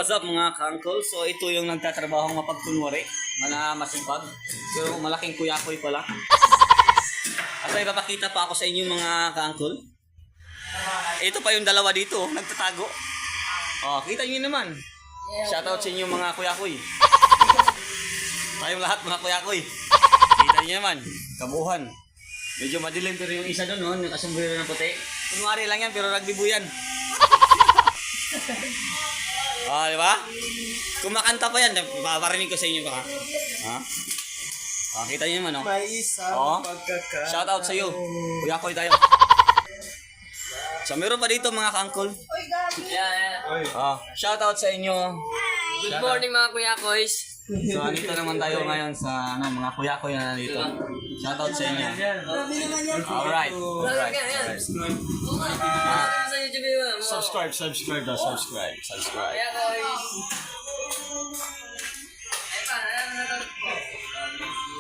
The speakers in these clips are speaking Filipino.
what's up mga ka-uncle? So ito yung nagtatrabaho mapagkunwari, masipag, pero malaking kuyakoy pala. At ipapakita pa ako sa inyo mga ka-uncle. Ito pa yung dalawa dito, nagtatago. Oh, kita nyo naman. Shoutout sa inyo mga kuyakoy. Tayong lahat mga kuyakoy. Kita nyo naman, kabuhan. Medyo madilim pero yung isa doon, no? Nakasombrero na puti. Kunwari lang yan pero rugby yan. Oh, di ba? Kumakanta pa yan, paparinig ko sa inyo baka. Ha? Oh, kita niyo naman, oh. May isang pagkakataon. Shout out sa iyo. Kuya Koy tayo. So, meron pa dito mga ka-uncle. Oh, shout out sa inyo. Good morning mga Kuya Koys. So, andito naman tayo ngayon sa mga Kuya Koy na nandito. Shout out sa inyo. Alright. Sa YouTube yun. Subscribe. Kuya Koys.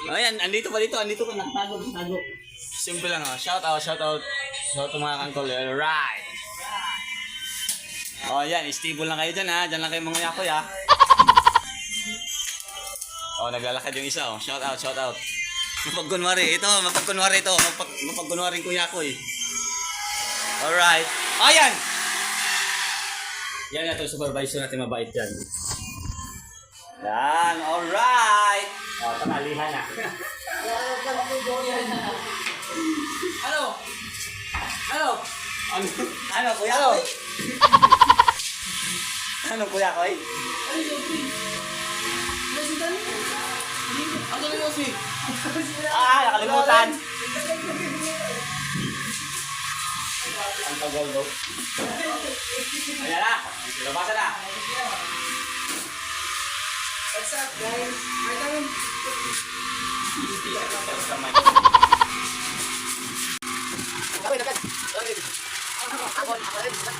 Ayan, andito pa, nakatago. Simple lang, oh. Shout out sa mga ka-uncle. Alright. Oh, yan, stable lang kayo dyan, ha. Dyan lang kayo mga yakoy, ha. Oh, naglalakad yung isa, oh. Shout out. Mapagkunwari ito. Mapagkunwari ko yakoy. Alright. Ayan! Yan na itong supervisor natin, mabait yan. Yan, alright! O, tanalihan na. Ano, kuya ko? Ano, kuya ko? Nakalimutan. Ang tagal daw. Ayan na, labasan na. What's up, guys? May tanong.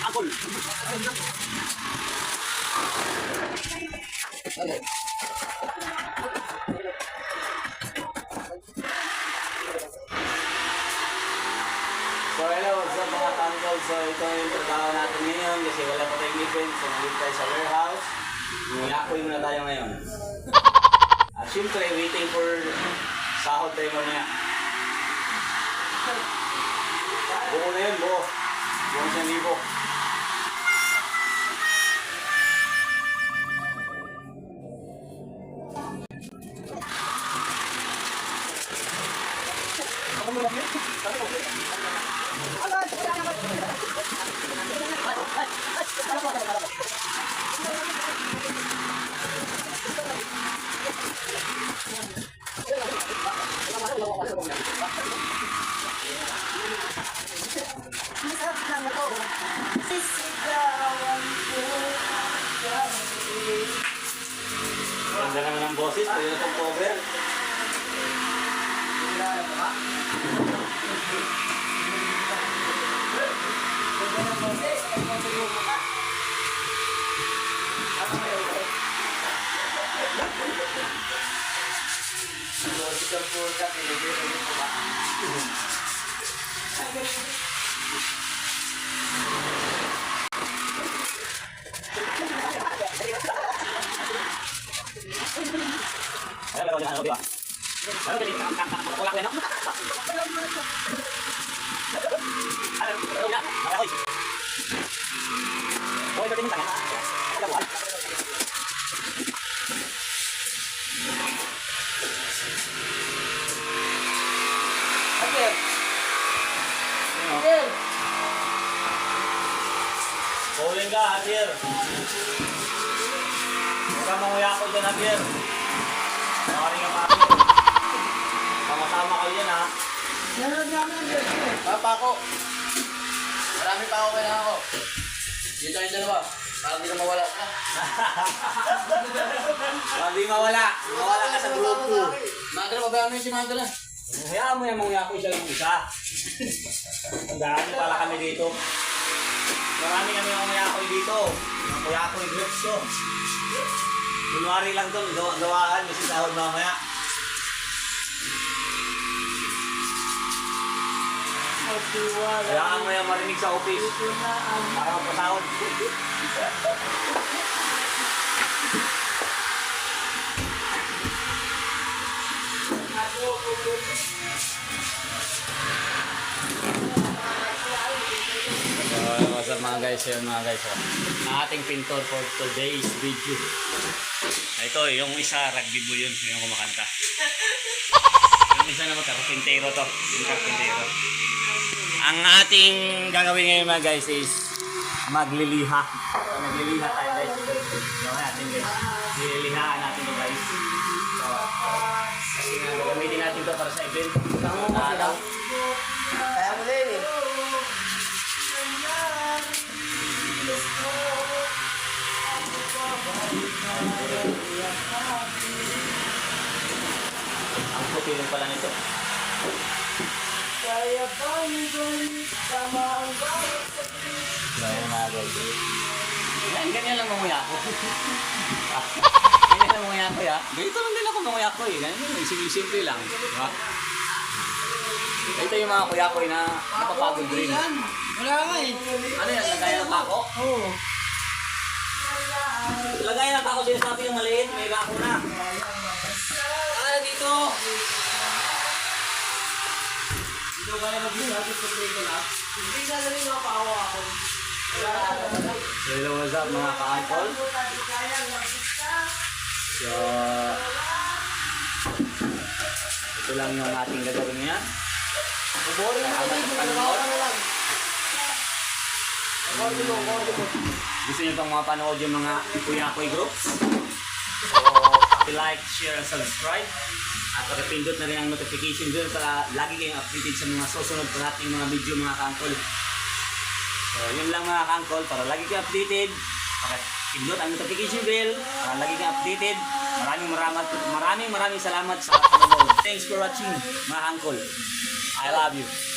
Angkol. So hello, what's up mga ka-uncle? So ito yung trabaho natin ngayon kasi wala pa tayong event. So nandito tayo sa warehouse. Yakoy muna tayo ngayon. At syempre, waiting for sahod tayo mamaya. Buo na yun, buo. Buong 1,000. Ganda naman ang boses, pwede na itong cover. Bowling ka, Hatir. Huwag ka manguya ko dyan, Hatir. Makaring ka pa. Sama-sama kayo yan, ha? Papa ko. Marami pa ako kailangan ko. Dito yung dalawa. Para hindi na mawala. Hindi mawala. Mawala ka sa grupo. Madala, babayaan mo yung si Madala. Hayaan mo yung manguya ko siya yung isa. Tandaan niyo pala kami dito. Marami kami yung manguya ko dito. Mga kuya ko yung groups ko. Kunwari lang doon, gawaan kasi sahod mamaya. Hayaan mo yung marinig sa office. Para magpasahod. So, what's up mga guys? Yun mga guys. Oh. Ang ating pintor for today's video. Ito, yung isa, rugby boy yun. Yung kumakanta. Yung isa naman, karpintero to. Yung karpintero. Ang ating gagawin ngayon mga guys is magliliha. So, nagliliha tayo guys. Gawin natin guys. Nililihaan natin to guys. So, kasi nga gagamitin natin to para sa event. Kaya mo din eh. Ang puti rin pala nito. Kaya ba yung tama ang bawat Ganyan mga guys. Ganyan lang mamuya ko. Ganyan lang mamuya ko ya. Ganito lang din ako mamuya ko eh. Ganyan lang. Simple lang. Diba? Ito yung mga kuya ko na napapagod rin. Wala nga eh. Ano yan? Lagayan ng pako? Oo. Lagayan ng pako sinasabi yung maliit. May bako na. Dito. Dito ka na mag-isabi sa play ko na. Hindi sana rin mapahawa ako. So, hello, what's up mga ka-uncle? So, ito lang yung ating gagawin ngayon. Boring na Salamat rin. sa panonood. lang. Kordo mo. Gusto niyo pang mapanood yung mga kuya-kuy groups? So, like, share, and subscribe. At pakipindot na rin ang notification bell para lagi kayong updated sa mga susunod pa nating mga video mga ka-uncle. So, yun lang mga ka-uncle, para lagi kayong updated. Pakipindot ang notification bell para lagi kayong updated. Maraming salamat sa panonood. Thanks for watching mga ka-uncle. I love you.